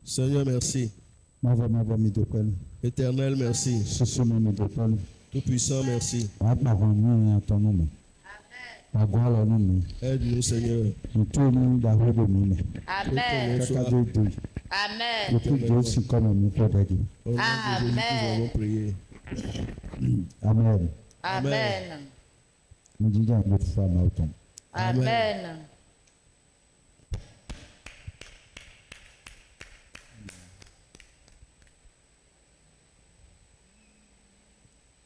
Seigneur, merci. Éternel, merci. Tout-puissant, merci. Aide-nous, Seigneur. Amen. Amen. Au nom de Jésus, nous avons prié. Amen. Amen.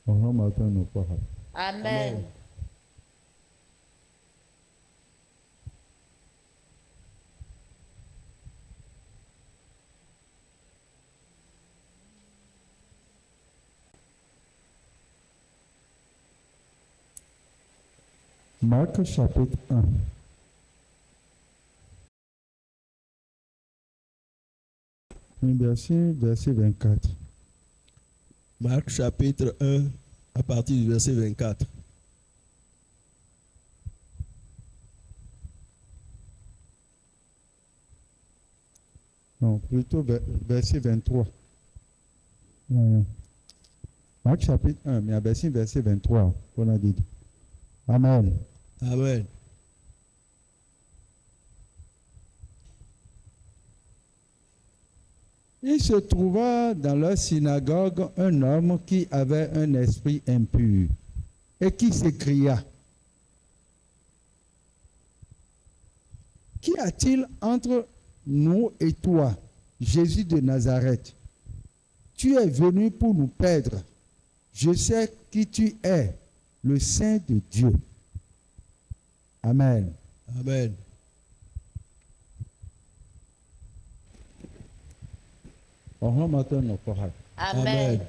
Amen. Amen. Marc chapitre 1. Verset 24. Marc chapitre 1, à partir du verset 24. Non, plutôt verset 23. Marc chapitre 1, mais à verset 23, on a dit. Amen. Amen. Il se trouva dans leur synagogue un homme qui avait un esprit impur et qui s'écria: Qu'y a-t-il entre nous et toi, Jésus de Nazareth? Tu es venu pour nous perdre. Je sais qui tu es, le Saint de Dieu. Amen. Amen. Amen.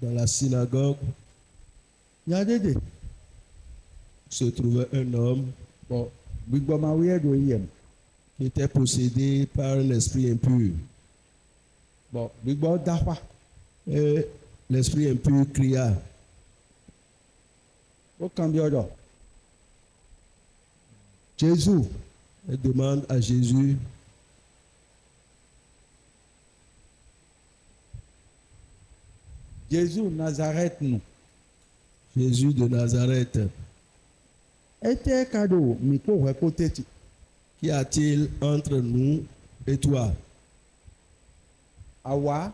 Dans la synagogue se trouvait un homme qui était possédé par un esprit impur. Et l'esprit impur cria. Jésus, Et demande à Jésus: Jésus Nazareth nous. Jésus de Nazareth, Était cadeau, mais pour répéter. qu'y a-t-il entre nous et toi? Awa,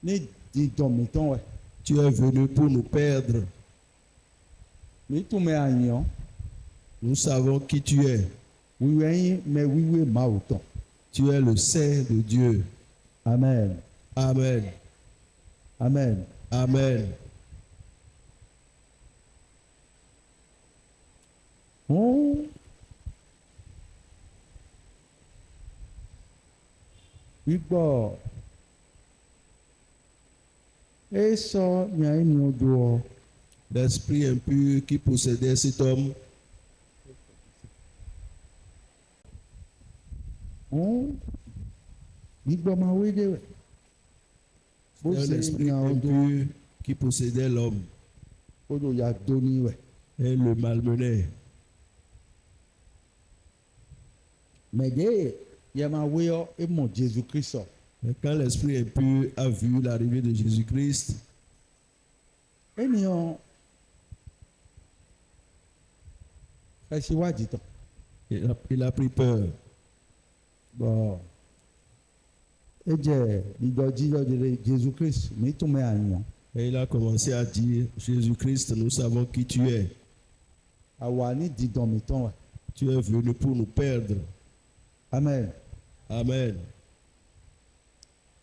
ni dit domiton, Tu es venu pour nous perdre. mais tout me agnon, Nous savons qui tu es. oui, mais oui, mauton. Tu es le Saint de Dieu. Amen. Amen. Amen. Amen. Oh. Igbo. Et ça, il y a une autre. L'esprit impur qui possédait cet homme Oh. Igbo ma wede. un esprit impur qui possédait l'homme Odo ya doni we. et le malmenait. Mais de ya ma weo e mon Jésus Christ. Mais quand l'esprit impur a vu l'arrivée de Jésus-Christ, Eniyan Esiwadi tan. il a pris peur. Bon. Eje ìjọ de Jésus Christ mi tún me àyàn. Et il a commencé à dire: Jésus-Christ, nous savons qui tu es. Àwa ní dídán mi tán wa. Tu es venu pour nous perdre. Amen. Amen.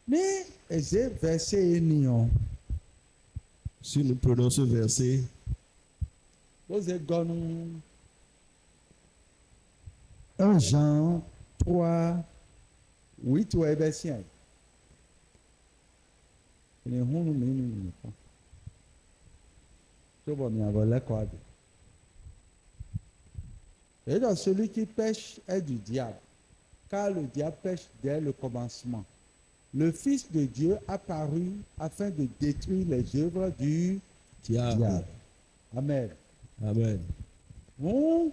Ní ẹsẹ̀ verset ènìyàn. Si nous prenons ce verset, Bó ṣe gọnu 1 Jean 3, 8 ou ẹbẹ sí àyè. Ìní húnú mi nínú nìkan. Tó bọ̀ mi àbọ̀ lẹ́kọ̀ọ́ àbí. Et dans celui qui pêche est du diable. car le diable pêche dès le commencement. Le Fils de Dieu apparut afin de détruire les œuvres du Diable. diable. Amen. Amen. Bon.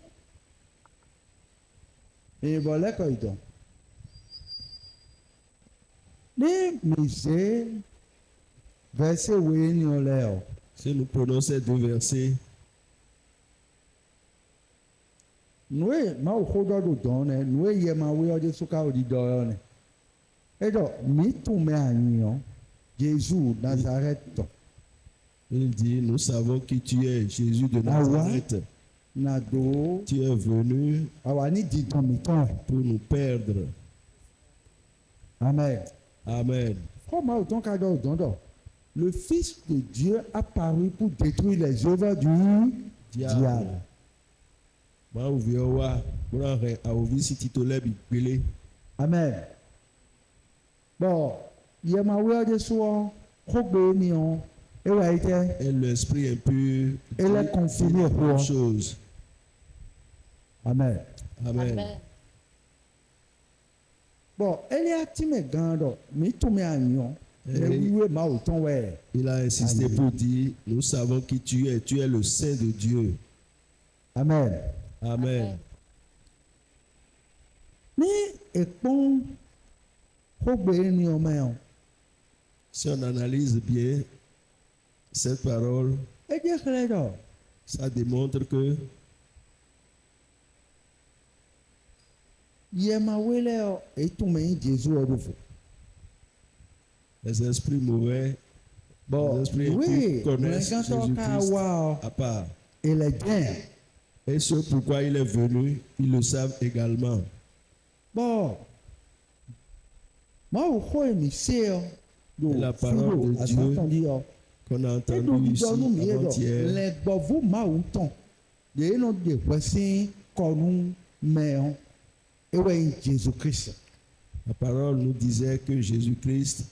Et voilà quoi il dit. Les misères, verset où il y a. Si nous prenons ces deux versets, Nous, ma chodo do donne, nous yema we ode suka odi doyone. Edo mi tu me anyo. Jésus Nazareth. il dit, nous savons qui tu es, Jésus de Nazareth. Nado Tu es venu awani di don mi ton. pour nous perdre. Amen. Amen. Comment autant qu'à do. Le Fils de Dieu apparu pour détruire les œuvres du diable. Moi, vous voyez, pour en si titulaire bipélé. Amen. Bon, yema we ode so khogbe ni on. Et ouais, Et l'esprit impur. Elle est confinée pour chose. Amen. Amen. Amen. Bon, elle est active grande, mais tout met en union. Mais oui, ma autant ouais. Il a insisté pour dire, nous savons qui tu es le Saint de Dieu. Amen. Amen. Mais et bon, khogbe ni on met on. Si on analyse bien cette parole, Et dire que là, ça démontre que yema wele et tout met Jésus au refou. les esprits mauvais, Bon, les esprits oui, impurs connaissent mais quand on Jésus-Christ wow, à part. et les gains. Et ce pourquoi il est venu, ils le savent également. Bon, moi au crois mi c'est La parole de Dieu qu'on a entendu ici avant-hier, les bovu ma outon de non de voici qu'on met et ouais Jésus-Christ. la parole nous disait que Jésus-Christ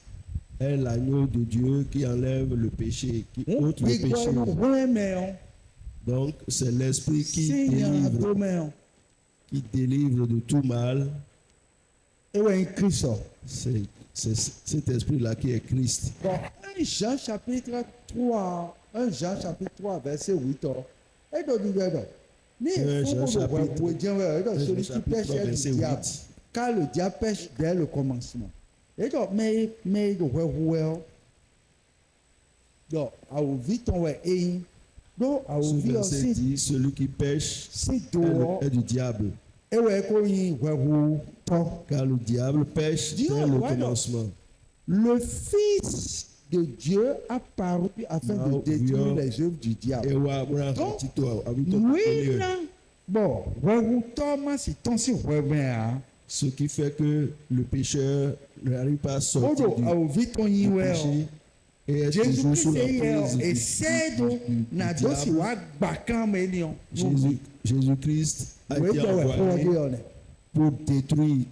est l'agneau de Dieu qui enlève le péché, qui ôte le péché. Donc, c'est l'esprit qui délivre de tout mal. Et ouais Christ. C'est cet esprit-là qui est Christ. Bon, 1 Jean chapitre 3, 1 Jean chapitre 3, verset 8. Et donc, celui qui pêche est le diable, car le diable pêche dès le commencement. Et donc, mais donc, à vite on va et donc à Ce vite verset aussi dit, celui qui pêche c'est dehors est du diable. et ouais qu'on y voit. Car le diable pêche Dieu, dès le ouais, commencement. Le Fils de Dieu a paru afin de détruire les œuvres du diable. Et ouais, Oui, là. Bon, Thomas, c'est ton si hein. ce qui fait que le pécheur n'arrive pas à sortir du péché et est toujours sous l'emprise et c'est na dosi wa bakan melion. Jésus-Christ a été envoyé pour détruire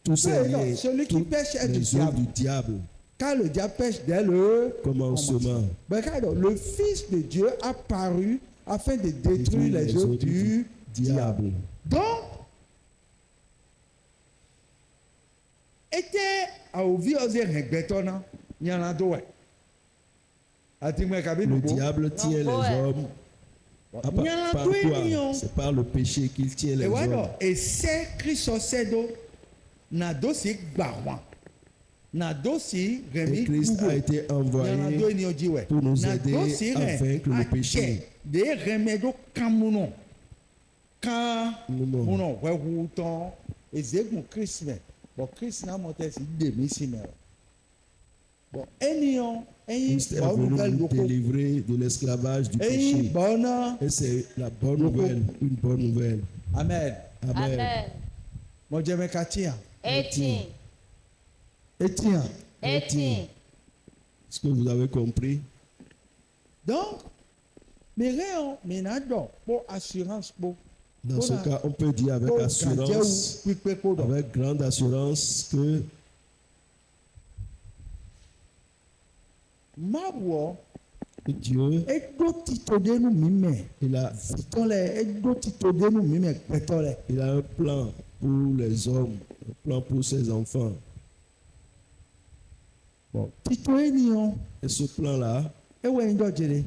tous ces liens, celui qui pêche est les œuvres du diable. Car le diable pêche dès le commencement. Le Fils de Dieu a paru afin de détruire les œuvres du diable. Donc, était à ouvrir aux regrettons, il y en a deux. Le diable tient les hommes. Par quoi? C'est par le péché qu'il tient les hommes. Et c'est Christ Sedo, n'a dossier barwan. Et Christ a été envoyé pour nous aider à vaincre le péché. Des remèdes comme quand nous avons et c'est mon Christ. Bon, Christ n'a monté si demi-si. Bon, Christ est venu nous délivrer de l'esclavage du péché. Et c'est la bonne nouvelle, une bonne nouvelle. Amen. Amen. Mon Dieu, me katia. Etienne. Est-ce que vous avez compris? Donc, mais rien, mais n'adore pour assurance pour. Dans ce cas, on peut dire avec assurance, avec grande assurance que Dieu, il a un plan pour les hommes, un plan pour ses enfants. Bon, tito eniyan Et ce plan-là, ewe ndo jere.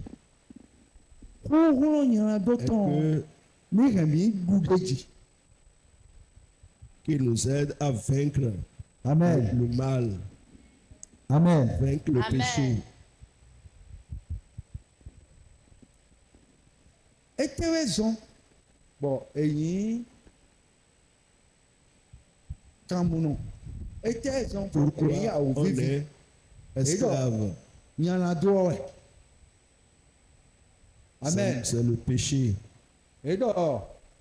Kúrò yẹn do est tán ní rẹ̀mí gúdéjì. qu'il nous aide à vaincre Amen. le mal, Amen. vaincre le Amen. péché. Etewe zɔn. Bon, eyin kamunu. Etewe zɔn pour Pourquoi eyin awo on vivi. est esclave? Nyanado ɔwɛ. Amen. C'est le péché. Edo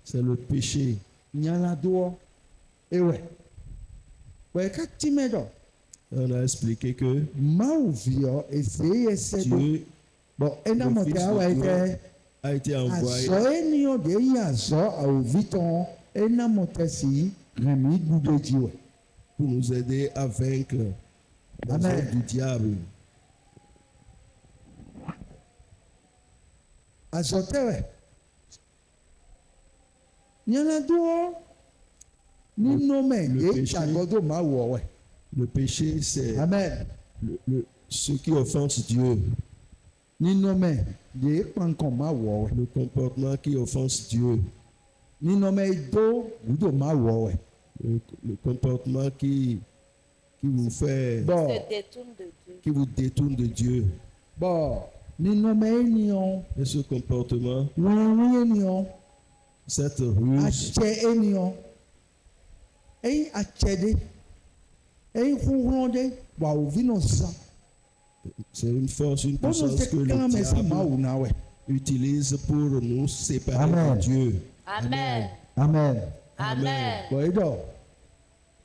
C'est le péché. nyanado ewɛ. Wɛ ka time dɔ. On a expliqué que Mawu viɔ ese ɛsɛ do. Dieu Bon, enamɔtɛ Fils awa de yi Dieu kɛ. a été envoyé Azɔ eniyan de yi azɔ awovitɔn enamɔtɛ si rɛmi gúdéjì wɛ. pour nous aider à vaincre les Amen. œuvres du diable. Azɔtɛwɛ. Nyanadoɔ nínú mɛ Le yé péché. tsagbɔdo ma wɔ wɛ. Le péché, c'est Amen. ce qui offense Dieu. Nínú mɛ yé kpankɔ ma wɔ wɛ. Le comportement qui offense Dieu. Nínú mɛ do gudo ma wɔ wɛ. Le comportement qui vous fait, Bɔn Se détourne de Dieu. qui vous détourne de Dieu. nínú mɛ eniyan Et ce comportement, wɛnwɛn eniyan cette ruse, atsɛ eniyan eyin atsɛ de eyin huhun de wa ovi nɔ san. c'est une force, une Bɔnɔ puissance tɛ que le kan mɛ si ma diable wò na wɛ. utilise pour nous séparer Amen. de Dieu. Amen. Amen. Amen. Bɔn yi dɔ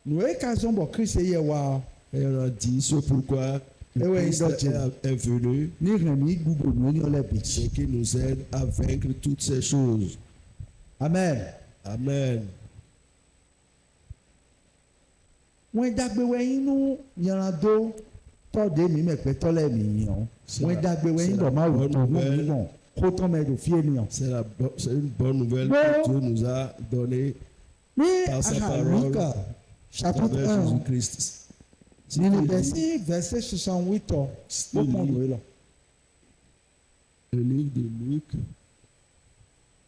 nu ye ka zɔn bɔ kristu yɛ wa. Et on a dit ce pourquoi le Eh ouais, Christ il doit est venu, Ní rẹ̀mí gbogbo ní oní ọlẹ́bi. c'est qui nous aide à vaincre toutes ces choses. Amen. Amen. Wọ́n dàgbé wẹ́yìn nú yanradó tọ́de mi mẹ̀pẹ́ tọ́lẹ̀ mi yàn. Wọ́n dàgbé wẹ́yìn bọ̀ máa wò tó wọ́n mi mọ̀ kó tán mẹ́rin fi ènìyàn. C'est une bonne nouvelle Bon. que Dieu nous a donnée Ní par sa parole Ahaluka à chapitre travers 1 Jésus-Christ. Si nínú tu lis bẹ̀sí verset 68 ọ̀ ó pọ̀ lóye lọ. le livre de Luc,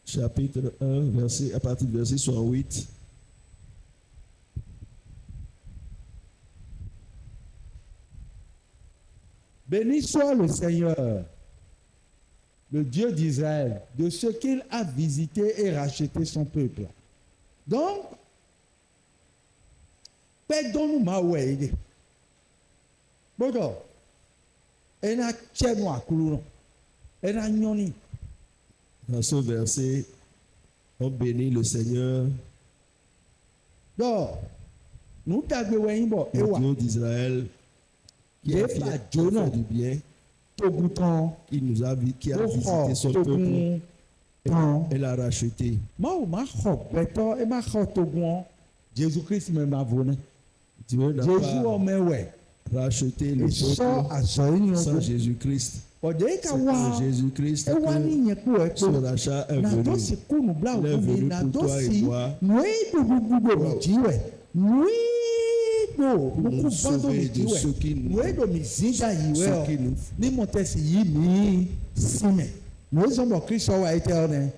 chapitre 1, à partir du verset 68, Béni soit le Seigneur, le Dieu d'Israël, de ce qu'il a visité et racheté son peuple. Donc, pardonne-nous ma way. Bodo, elle a tchèno à couloir, elle a nyoni. dans ce verset, on bénit le Seigneur, Donc, nous t'avons eu bon, et le wa, Dieu d'Israël, qui a Et pas fait Jonah. du bien, tout bouton, qui a tout visité son tout peuple bon, temps. et l'a racheté. Moi, ma chop, beto, et ma chop tout bon, Jésus-Christ me m'a volé. Dieu n'a Jésus, on pas me ouais. racheté le Et sort peuple à son sans union. Jésus-Christ. Ọdẹ C'est ka wa par Jésus-Christ ewa ni que yẹn kó ẹ ce tó rachat est nàdó venu. sì kúnnù bla Il est òkú mi venu nàdó pour toi et sì moi. nùí gbogbo mi jí wẹ nùí gbò Nous òkú bọ́dọ̀ mi sauver jí de wẹ ceux qui nous, nùí dò mi zinda yìí wẹ ceux ọ qui nous, ní mọ̀tẹ́sì yìí mi símẹ̀ nùí sọ̀bọ̀ kristu wa ẹ̀ tẹ́ ọ nẹ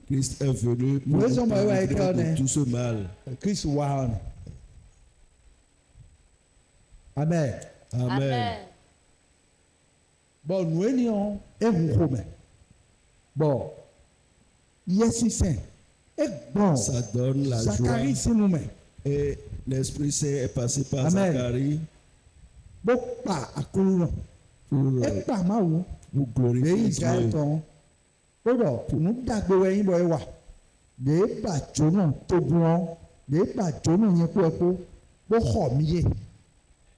Christ est venu pour Nous nous sommes délivrer éternels. de tout ce mal. kristu wa ọ nẹ. Amen. Amen. Amen. Bon nùí ni ọ ehun kò mẹ bon yẹ sísẹ ẹ gbọ́n Ça donne la Zacharie joie. sínú mẹ. Et l'Esprit Saint est passé par Amen. Zacharie Bó pa àkúrú náà pour ẹ pa máa wò vous lè glorifier Israël Dieu. tán gbọ́dọ̀ kùnú dàgbé wẹ̀yìn bọ̀ ẹ wà lè bàjọ́ náà tó bu wọn lè bàjọ́ náà yẹn kó ẹ kó bó xọ̀ mí yé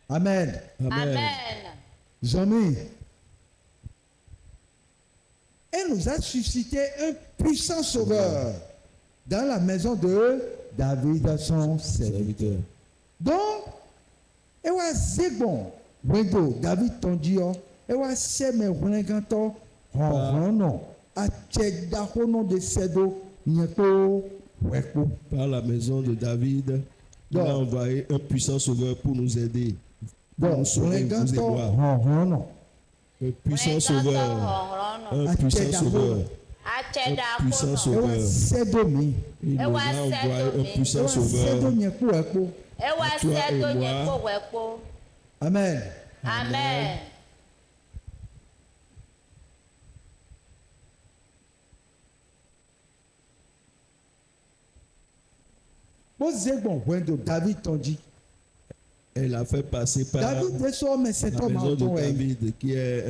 amen Amen. Amen. zọmi elle nous a suscité un puissant sauveur dans la maison de David son serviteur. Serviteur. Donc, ẹ wá zégbọ̀n wẹ́dọ̀ David tọ́jú ọ ẹ wá sẹ́mẹ̀ wẹ́gàntọ́ ọ̀rọ̀ náà àtsẹ̀dàkọ́nà de sẹ́dọ̀ yẹn kó Par la maison de David, il a envoyé un puissant sauveur pour nous aider. Pour nous sauver, vous et moi. Un puissant sauveur. Un puissant sauveur. Un puissant sauveur. Il nous a envoyé un puissant sauveur. Toi et moi. Amen. Amen. David t'en dit. Elle a fait passer par la David maison de David qui est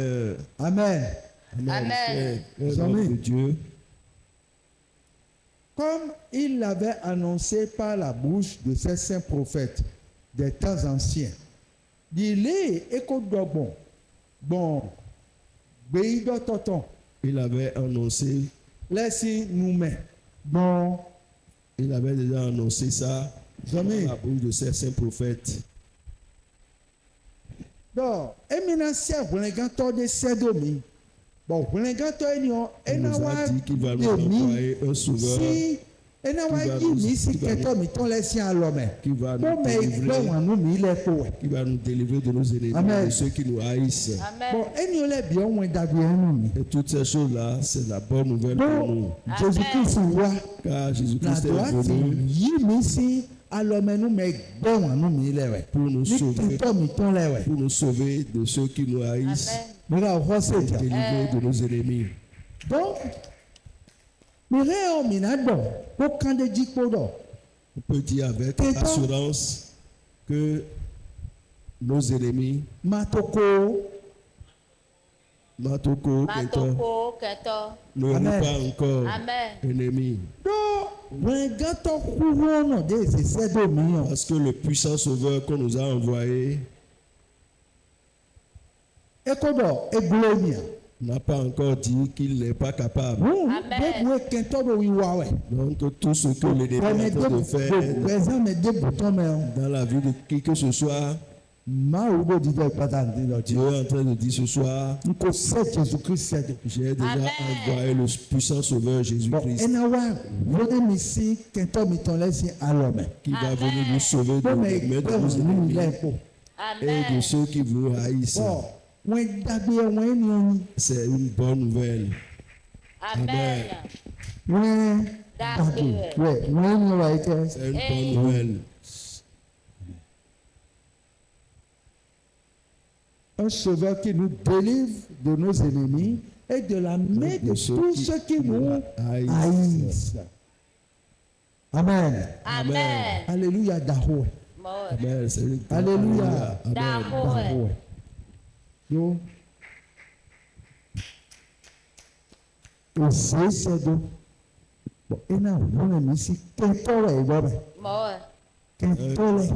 Amen. Amen. Un homme de Dieu. Comme il l'avait annoncé par la bouche de ces saints prophètes des temps anciens. Il est bon. Il avait annoncé. Bon. Il avait déjà annoncé ça par la bouche de ces saints prophètes. Donc, il nous a dit qu'il va nous envoyer un sauveur qui va nous délivrer de nos ennemis, de ceux qui nous haïssent. Et toutes ces choses-là, c'est la bonne nouvelle pour nous. Jésus-Christ Car Jésus-Christ est venu pour nous sauver de ceux qui nous haïssent et délivrer de nos ennemis. Donc, on peut dire avec assurance que nos ennemis, Matoko, n'auront pas encore ennemis. Parce que le puissant sauveur qu'on nous a envoyé n'a pas encore dit qu'il n'est pas capable. Donc tout ce que l'ennemi est en train de faire dans la vie de qui que ce soit, Dieu est en train de dire ce soir, j'ai déjà envoyé le puissant sauveur Jésus-Christ qui va venir nous sauver de nos ennemis et de ceux qui vous haïssent. C'est une bonne nouvelle. Amen. C'est une bonne nouvelle. Un sauveur qui nous délivre de nos ennemis et de la main de tous ceux qui nous haïssent. Amen. Amen. Alléluia. Dahoué. Amen. Alléluia. Dahoué. Yo. C'est bon.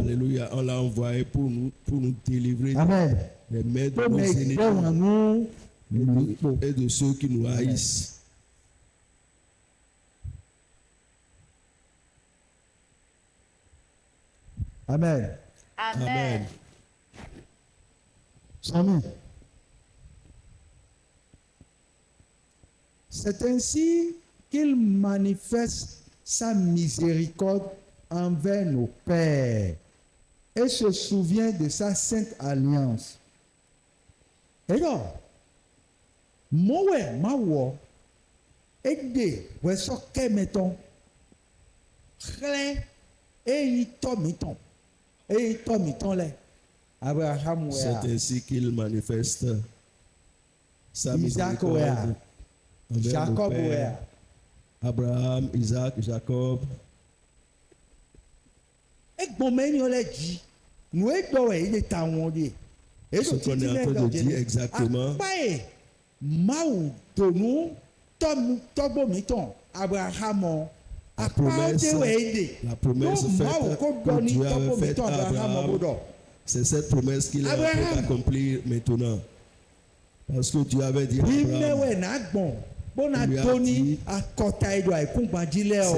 Alléluia. On l'a envoyé pour nous délivrer des mains de nos ennemis et de ceux qui nous haïssent. Amen. Amen. Amen. C'est ainsi qu'il manifeste sa miséricorde envers nos pères et se souvient de sa sainte alliance. Et donc, moi, aide, mettons, Abraham, c'est ainsi qu'il manifeste sa miséricorde envers nos pères. Abraham, Isaac, Jacob. Ce qu'on est en train de dire exactement. La promesse faite que Dieu avait faite à Abraham, c'est cette promesse qu'il est en train d'accomplir maintenant. Parce que Dieu avait dit à Abraham, c'est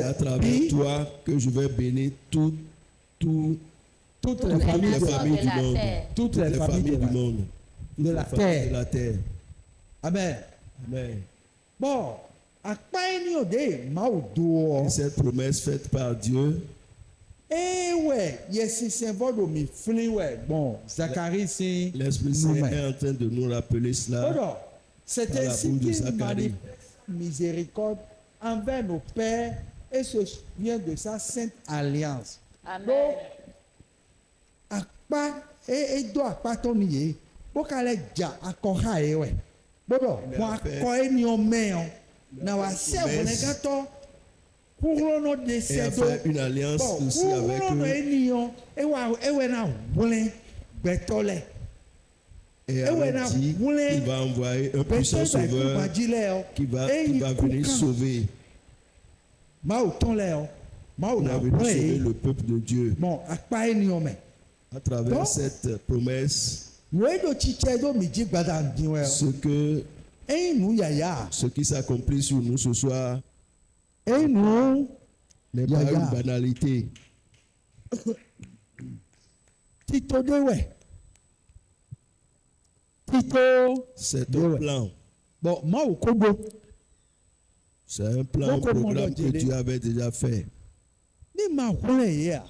à travers toi que je vais bénir toutes les familles du monde. Toutes les familles du monde. De la terre. Amen. Bon, akpaenio de maudo. Et cette promesse faite par Dieu, Ouais, yesi vodo mi flin ouais. Bon, Zacharie c'est l'Esprit Saint est en train de nous rappeler cela. alors, c'est Dans la ainsi bouche de qu'il Zacharie. manifeste miséricorde envers nos pères et se souvient de sa sainte alliance. Amen. Akpa et do akpa to niye. Bokale ja akoha ewe. Bodo, Il mo a fait- akọ eni omeo. Na wa se promesse. bonegato kurono de Et a sedo. fait une alliance Bon, aussi avec kurono eux. eniyan ewe na wlen betole. Et Eh ouais, a là, dit vous voulez- qu'il va envoyer un puissant Betole sauveur kubadile qui va venir sauver. Mao ton leo. Mao Il na va venir sauver wlen. le peuple de Dieu. Bon, akpa eniyan me. À travers Donc, cette promesse, Wedo chiche do mi ji gbada ndinwe. ce qui s'accomplit sur nous ce soir Einu n'est pas Yaya. une banalité. Tito dewe. Tito. C'est Ouais. un plan. Bon, Mao kobo. C'est un plan, un Donc, comment programme on que doit dire? Dieu avait déjà fait. Ni ma wlen ya.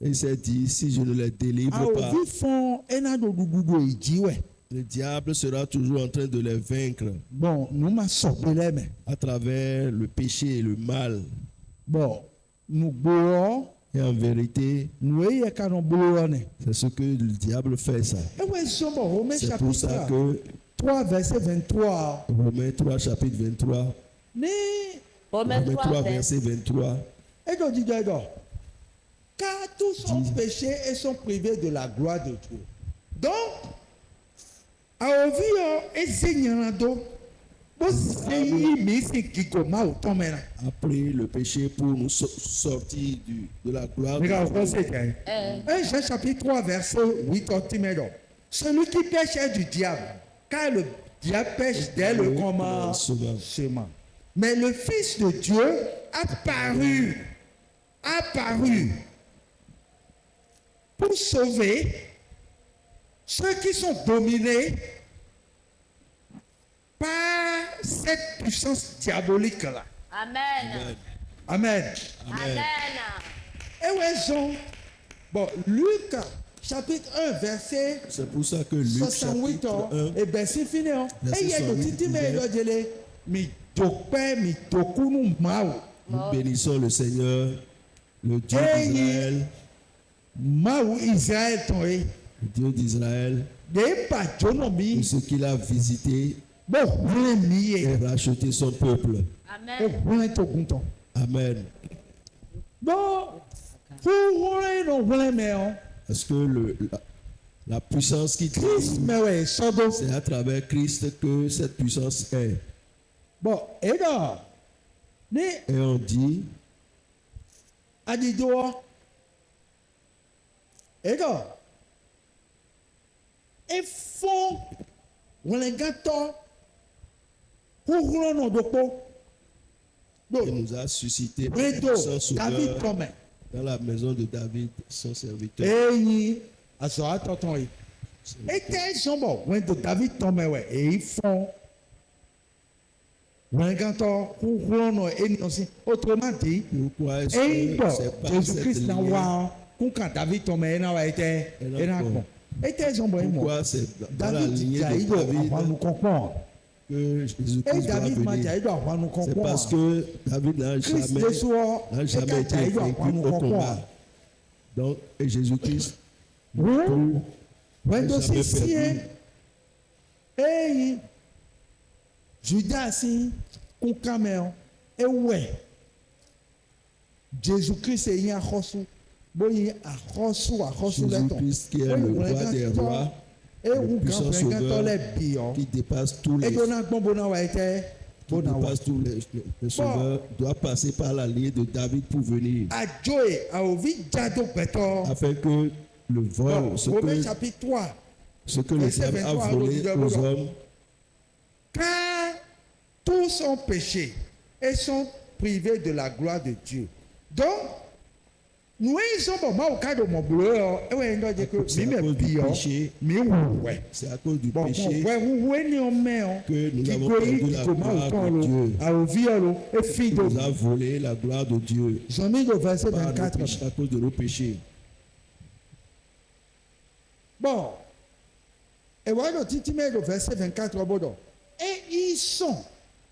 Et il s'est dit, si je ne les délivre A pas, ovi fon ena do dudugo ijiwe. le diable sera toujours en train de les vaincre Bon, nous ma sopele me. à travers le péché et le mal. Bon, nous bourons. Et en vérité, Nous ayons qu'à nous bourrer. c'est ce que le diable fait ça. Et ouais, sommes Romains C'est pour ça chapitre que 3, verset 23. Romains 3, chapitre 23, Ni, Romains Romains 3, 3, verset 23, et donc, dit donc, car tous sont péchés et sont privés de la gloire de Dieu. Donc, à Ovio et Seigneur, après le péché pour nous sortir de la gloire de Regarde, Dieu. verset 1. Jean chapitre 3, verset 8, celui qui pêche est du diable, car le diable pêche dès le commencement. Mais le Fils de Dieu apparu pour sauver ceux qui sont dominés par cette puissance diabolique-là. Amen. Amen. Amen. Et où sont? Bon, Luc, chapitre 1, verset C'est pour ça que Luc 68, chapitre 1, et ben c'est fini. Verset Et il y a 68 des petits mais disait, il y a mi tokpe, mi tokunu mao. nous bénissons le Seigneur, le Dieu Hey. d'Israël, Mao Israël ton e. le Dieu d'Israël, De pa jono et mi. ce qu'il a visité Bon, vle mi et e. racheté son peuple. E Amen. vle to kunton. Amen. Bon, pour vle no vle me on. Parce que la puissance qui Christ triomphe, me we sodo. c'est à travers Christ que cette puissance est. Bon, et là, ni Et on dit, adido. Et là, et fond, vle gato. Pour vle no dopo. il Bon, nous a suscité un Bredo, puissant David sauveur Tome. dans la maison de David, son serviteur. Eyi, aso atọtọ yi. Ete sọmọ wọn do David Tome wẹ èyí fọn. Wọn gàtọ kúkúrọ nọ ènìyàn sí. Autrement dit, Pourquoi est-ce èyí que bọ̀ c'est pas Jésus cette Christ na ligne? wá kúkà David Tome ẹ̀ náà wà ẹ̀tẹ̀ ẹ̀ náà gbọ̀n. Ete sọmọ ẹ̀ mọ̀ Pourquoi c'est dans la David lignée jà de yìí dọ̀ David àwọnù kọ̀ọ̀kan. que Ẹ̀ Jésus-Christ doit David ma jà venir? yìí dọ̀ àwọnù C'est parce kọ̀ọ̀kan. que David n'a Christ jamais, Jésus ọ n'a ẹ̀ jamais ká été jà yìí dọ̀ vaincu àwọnù au combat. kọ̀ọ̀kan. Donc, et Jésus-Christ Wọ́n do jamais sisi perdu. eyi Judasi kunkamẹ ewẹ Jésus Christ eyin axɔsu bóyin axɔsu lẹtọ Jésus-Christ qui est le roi des rois, ewu le puissant gàmfẹ gàtọ sauveur lẹ biyọ qui dépasse tous les, edona gbọn bona wa ẹtẹ qui bona wa dépasse tous les sauveurs, doit passer par la lignée de David pour venir, adzoe awovi dzado gbẹtọ afin que le vol, bon Romains chapitre 3 ce que le verset diable a 23 volé au aux hommes, car tous ont péché et sont privés de la gloire de Dieu. Donc, nous sommes au cas de mon bleu, et oui, nous disons que C'est à cause du péché. mais ouais. C'est à cause du Bon, péché ouais, que nous avons perdu la gloire de Dieu. et nous a volé la gloire de Dieu J'en ai le verset par nos 24. péchés, à cause de nos péchés. Bon. Et voilà le verset 24.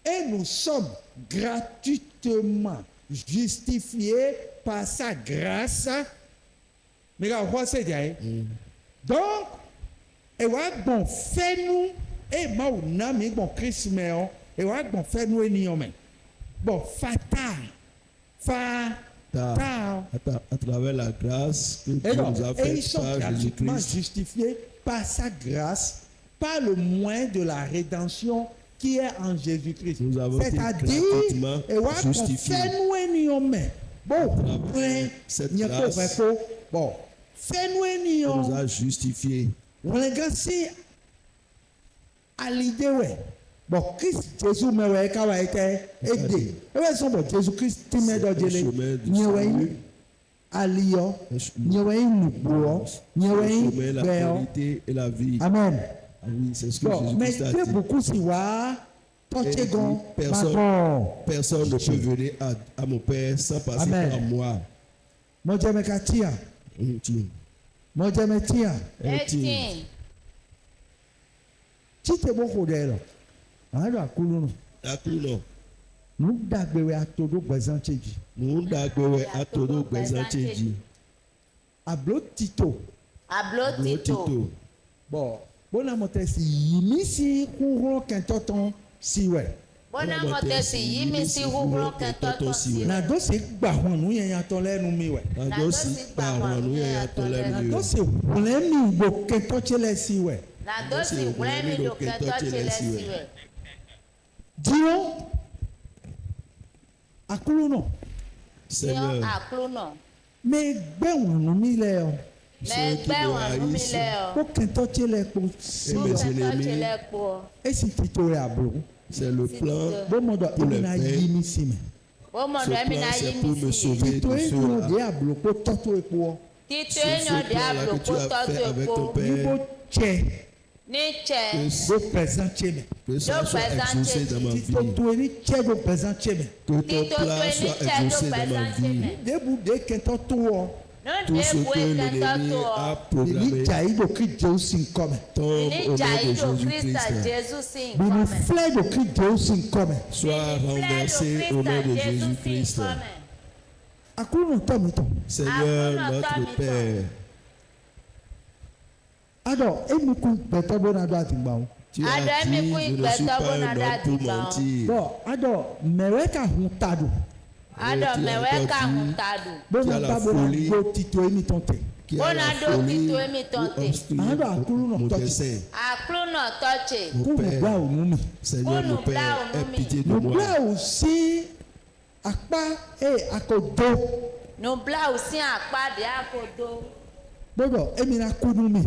Et nous sommes gratuitement justifiés par sa grâce. Mais là, on c'est dire. Donc, et voilà, bon, fais-nous, et moi, on a mis bon Christ, mais et voilà, bon, fais-nous, et nous, bon, À travers la grâce que Dieu nous a et ils faite sont par gratuitement Jésus-Christ. justifiés par sa grâce, par le moyen de la rédemption qui est en Jésus-Christ. Nous avons été C'est-à-dire, gratuitement et voilà, justifiés. fais-nous et nous, bon, cette il y a pas grâce. vrai, bon, fais-nous et Il nous nous, a justifiés. on les gars, c'est à l'idée, ouais. Bon, Christ, Jésus, mais ouais, quand il a été aidé. Et ouais, son bon, Jésus-Christ, tu m'as C'est donné, un chemin du il y a salut. Alio, Un il y a il y Le a chemin, la vérité et la vie. Amen. Ah oui, c'est ce que Bon, mais Jésus-Christ a il dit. beaucoup si wa, Et personne ne peut venir à mon Père sans passer Amen. par moi. Moi, je me katia. Moi, je me tia. Eti. Si tu es beaucoup d'elle, alors, coulons. Akuno, Nous d'abord à tout le besoin de Dieu. nous dagwe à todo gbezanteji. Ablo Tito. Ablo Tito. Tito. Bon, bon, la montée si yimisi courant qu'un tonton si ouais. Bona motesi yimi si hubro kentoto si. Na do se gba hon nu yen yan ton lenu mi we. Adosi paronu ya Na tolenu. do se wole mi bo kento chele si we. Na dosi wlemi do kentoto lesi we. Dio akulu no. Sion Seigneur, akluno. Me gbe won nu mi le o. Me gbe won nu mi le o. Bo kento chele po si Bo o. kentoto le po. E si Tito ya bro. c'est le plan. Bo mo do Pour le na faire. yimi si me. Bo mo Ce do mi plan, na c'est pour me yimi si. sauver Tito de e no ceux-là. de ablo po toto e po. Tito Ce enyo de plan-là ablo que tu as fait avec ton po. Ni bo Père, che Ni che. bo present cheme. que ça Yo soit présente exaucé dans ma Tito vie. to ni che bo present cheme. Que ton Tito plan to soit ni che exaucé do dans ma presente vie. me. Debu de kento to o. No Tout de ce que bue l'ennemi kentoto. a Ni programmé jai do ki Jesu come. tombe au Ni nom de jaido Krista Jésus-Christ. Jésus sin Bi ni come. fleur do ki Jesu come. Soit renversé au nom de Jésus-Christ. Akuru to mi to. Seigneur, Akuna notre tami Père, Ado emi ku beto bona do atigba o. tu Adore as mi dit, ku je ne ìgbẹ́ suis tó pas bọ́nà un homme dáàdì pour gbà ó. mentir. Bo ado mewe ka hun tado. Ado tu as mẹwẹ encore ka dit hun ta do. Bona la ba bona folie. go tito emi tonte. Qui a Bona la do folie tito emi pour tante. obstruer Ado akuru no mon touch. dessein. Àkúrú náà tọ́ọ̀chì. Mon Ku mu Père, gba o mu mi. Seigneur, mon Kunu Père, bla aie onu mi. pitié de Mo moi. gba o si apa akodo. Nubla òsín àpáàdé àkódó. Bodo emi na kunu mi.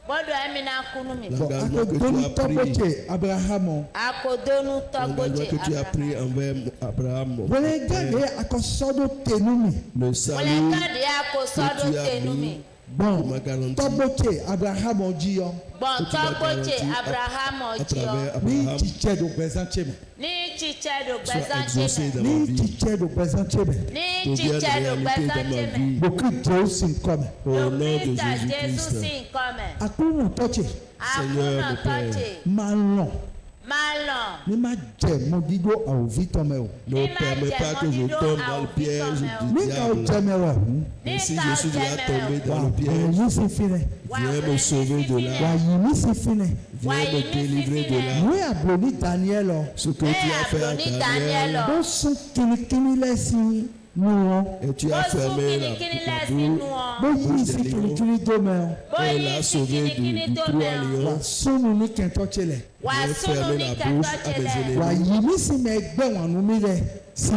Gbọ́dọ̀ ẹ̀mí náà kúnú mi. Bo L'engagement que akodo tu ni as pris, toboche Abraham. Àkódónú l'engagement tọ́gbọ́jì que tu as pris envers Abraham, mon Wole Père, gade akosodo tenu mi. le Wọlé salut káàdì àkósọ́dọ̀ que tu as tẹnu mi. mis, Bon, tu m'as garanti toboche Abraham jiyo. Gbọ̀n que tu m'as tọ́gbọ́jì garanti Abraham à ọjọ́. travers Ni Abraham, chiche do presente me. Ní chichẹ́ do sois gbẹ̀sáńtì exaucé mẹ́. dans ma Ni vie. chiche do presente me. Ní Devienne chichẹ́ do réalité dans gbẹ̀sáńtì ma mẹ́. vie. Boki Jesu come. Au nom de Dókítà Jésù Jésus-Christ. sì ń kọ́ mẹ́. Akuru toche. Àkúrú Seigneur, náà mon Père. tọ́ọ̀chì. Malon. Máa lọ. Ni ma je mo gigo au vito me o. Ne permets pas que je tombe dans le piège du Ni ka o diable. je me wa. Et si je suis déjà tombé dans le Wa piège, yi si fine. viens me sauver de Wa là. yi mi si fine. Viens me délivrer de là. Ni abloni Daniel o. Ce que tu as fait à Daniel, Bo sun kini lesi nu et tu as fermé la bouche. Bo yi si kini do me o. Elle l'a sauvé du trou à lion. Wa sunu ni kento chele. Viens fermer la bouche à mes Wa ennemis. yi mi si me gbe wanu mi le. Si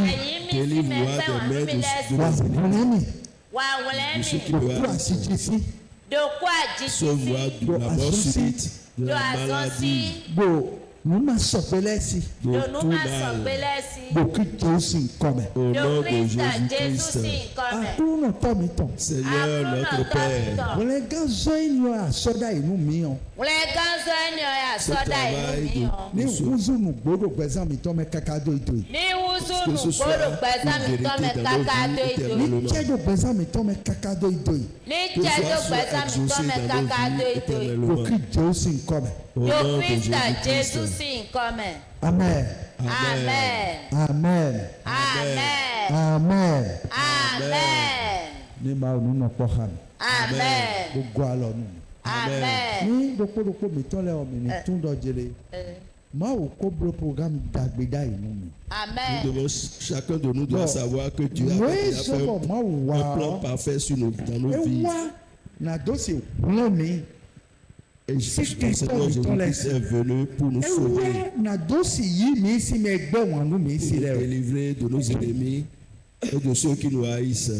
Délivre-moi des mains de wa mes ennemis. bunemi. Wà wọlé De ceux mi. qui me Ku haïssent. asitisi. Dòkú àjíjí Sauve-moi sí. de la mort subite, de Do la àzọ́sí. maladie, Bo Nous m'a sopelé si. de de tout nous mal. assombelesi. Beaucoup de choses comme. Au nom De de Christ Jésus-Christ, Jésus Ah, comme. tout le temps, mi-temps. Seigneur notre Père, Voilà, quand j'ai une soda et nous mions. Les grands ya ce soda travail et Ni de uzu nu gbodo gbẹ̀san mi-temps mais kaka do ito yi. ni wusu que nu ce soit gbolo gbẹ̀san mi une tọ́ mi vérité dans kaka nos do vies ido. Ni éternellement. tiẹ̀ do gbẹ̀san mi-temps mais kaka do ito yi. Ni Que jẹ́ cela do soit gbẹ̀san mi tọ́ exaucé mi dans nos kaka do vies ido. éternellement. Òkè Jésù nkọ́mẹ̀. Au nom De de Christ Jésus Jésus-Christ. si comme. Amen. Amen. Amen. Amen. Amen. Amen. Ní ma ònú nà kpọ́ ha mi. Amen. Gbogbo alọ nù. Amen. Ní dòkpòdòkpò mi-temps lẹ ọmọ mi tún dọ̀ jẹlẹ. Ma ò kó blo programme dàgbéda yìí nù mi. Amen. Nous devons, chacun de nous doit Bon. savoir que Dieu a Wéé déjà fait sọ̀bọ̀ ma ò wá un plan ọ́. parfait dans nos vies. Ewa na do se wúlò mi. Et le Seigneur Jésus-Christ est venu pour nous sauver, Ewa na do si yí mi si mi gbẹ́ wọn nù mi pour si nous lẹ o. délivrer de nos ennemis et de ceux qui nous haïssent.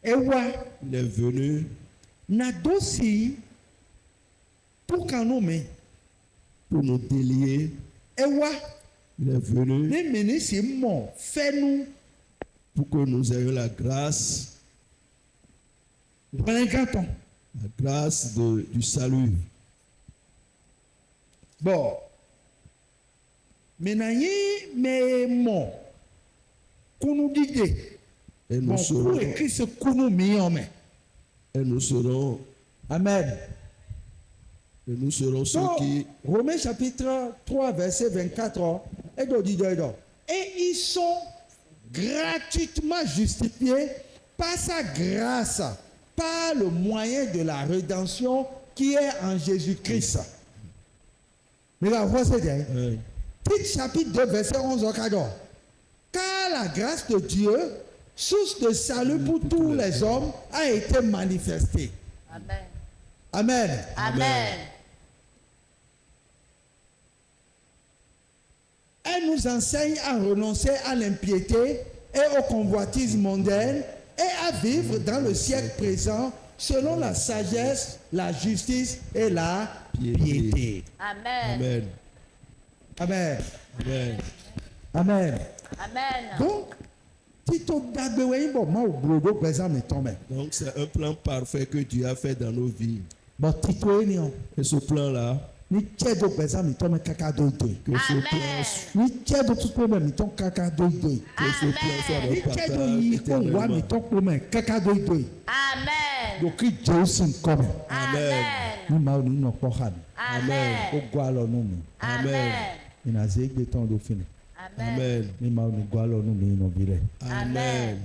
Ewa Il est venu na do si pour kanu mi. pour nous délier. Ewa Il est venu ní mi ní si mọ̀ fẹ́nu pour que nous ayons la grâce gbẹ̀ngàtàn. du salut. Bon, maintenant yí mi mọ̀ kunu dídè. Et nous Bon, serons, kúrò kí se kunu mi yàn mẹ́. et nous serons, Amen. et nous serons ceux Donc, qui, Romains chapitre 3, verset 24, et donc, et ils sont gratuitement justifiés par sa grâce, par le moyen de la rédemption qui est en Jésus-Christ. Mais la voix c'est bien. Titre chapitre 2, verset 11 au 14. Car la grâce de Dieu, source de salut pour tous les hommes, a été manifestée. Amen. Amen. Amen. Elle nous enseigne à renoncer à l'impiété et au convoitisme mondaine et à vivre dans le siècle présent selon la sagesse, la justice et la piété. Amen. Amen, Amen. Amen. Amen. Amen. Donc, Tito Dagbewe bon ma obrodo présent me tombe. Donc c'est un plan parfait que Dieu a fait dans nos vies. Bon Tito enion. Et ce plan-là, Ni tiedo présent me tombe kaka doido. que ce Amen. plan, Ni tiedo tout problème me tombe kaka doido. que ce plan soit Ni notre tiedo partage yi ko wa me éternellement. tombe problème kaka doido. Amen. Donc Jésus comme. Amen. Ni ma ònú nà kpọ́ ha mi. Amen. Gbogbo alọ nù mi. Amen. Ìnàzẹ́ gbé tán ló fi mi. Amen. Amen. Ní ma ònú gbọ́ alọ nù mi nù bí rẹ̀. Amen.